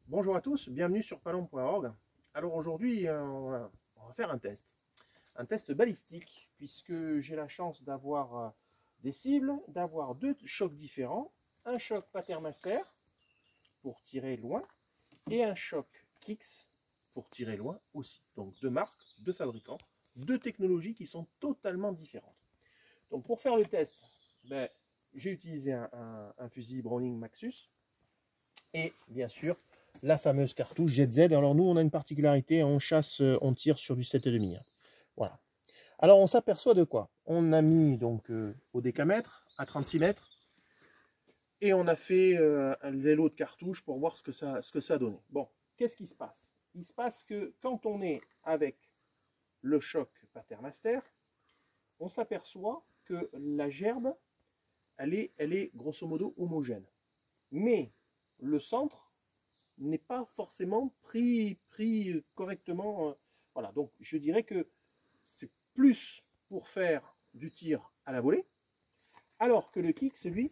Bonjour à tous, bienvenue sur palombe.org. Alors aujourd'hui, on va faire un test balistique, puisque j'ai la chance d'avoir des cibles, d'avoir deux chocs différents, un choc Patermaster pour tirer loin et un choc Kix pour tirer loin aussi. Donc deux marques, deux fabricants, deux technologies qui sont totalement différentes. Donc pour faire le test, j'ai utilisé un fusil Browning Maxus et bien sûr la fameuse cartouche ZZ. Alors nous on a une particularité, on chasse, on tire sur du 7,5. Voilà. Alors on s'aperçoit de quoi? On a mis donc au décamètre à 36 mètres et on a fait un vélo de cartouche pour voir ce que ça donnait. Bon, qu'est-ce qui se passe? Il se passe que quand on est avec le choc Patermaster, on s'aperçoit que la gerbe, elle est grosso modo homogène. Mais le centre n'est pas forcément pris correctement. Voilà, donc je dirais que c'est plus pour faire du tir à la volée, alors que le kick, lui,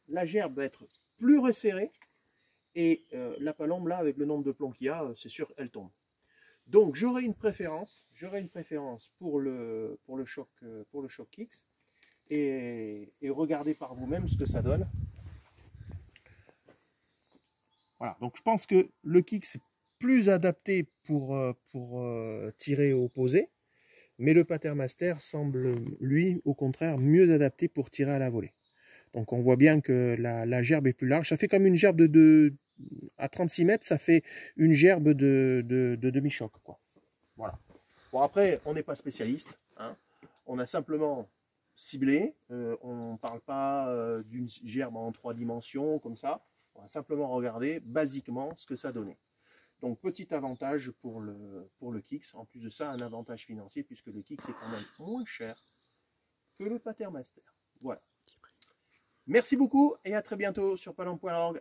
la gerbe va être plus resserrée et la palombe là, avec le nombre de plombs qu'il y a, c'est sûr, elle tombe. Donc j'aurais une préférence pour le choc Kix et regardez par vous-même ce que ça donne. Voilà, donc je pense que le Kix est plus adapté pour tirer opposé, mais le Patermaster semble, lui, au contraire, mieux adapté pour tirer à la volée. Donc on voit bien que la gerbe est plus large. Ça fait comme une gerbe à 36 mètres, ça fait une gerbe de demi-choc, quoi. Voilà. Bon, après, on n'est pas spécialiste, hein. On a simplement ciblé. On ne parle pas d'une gerbe en 3 dimensions, comme ça. On va simplement regarder basiquement ce que ça donnait. Donc petit avantage pour le Kix. En plus de ça, un avantage financier puisque le Kix est quand même moins cher que le Patermaster. Voilà. Merci beaucoup et à très bientôt sur palombe.org.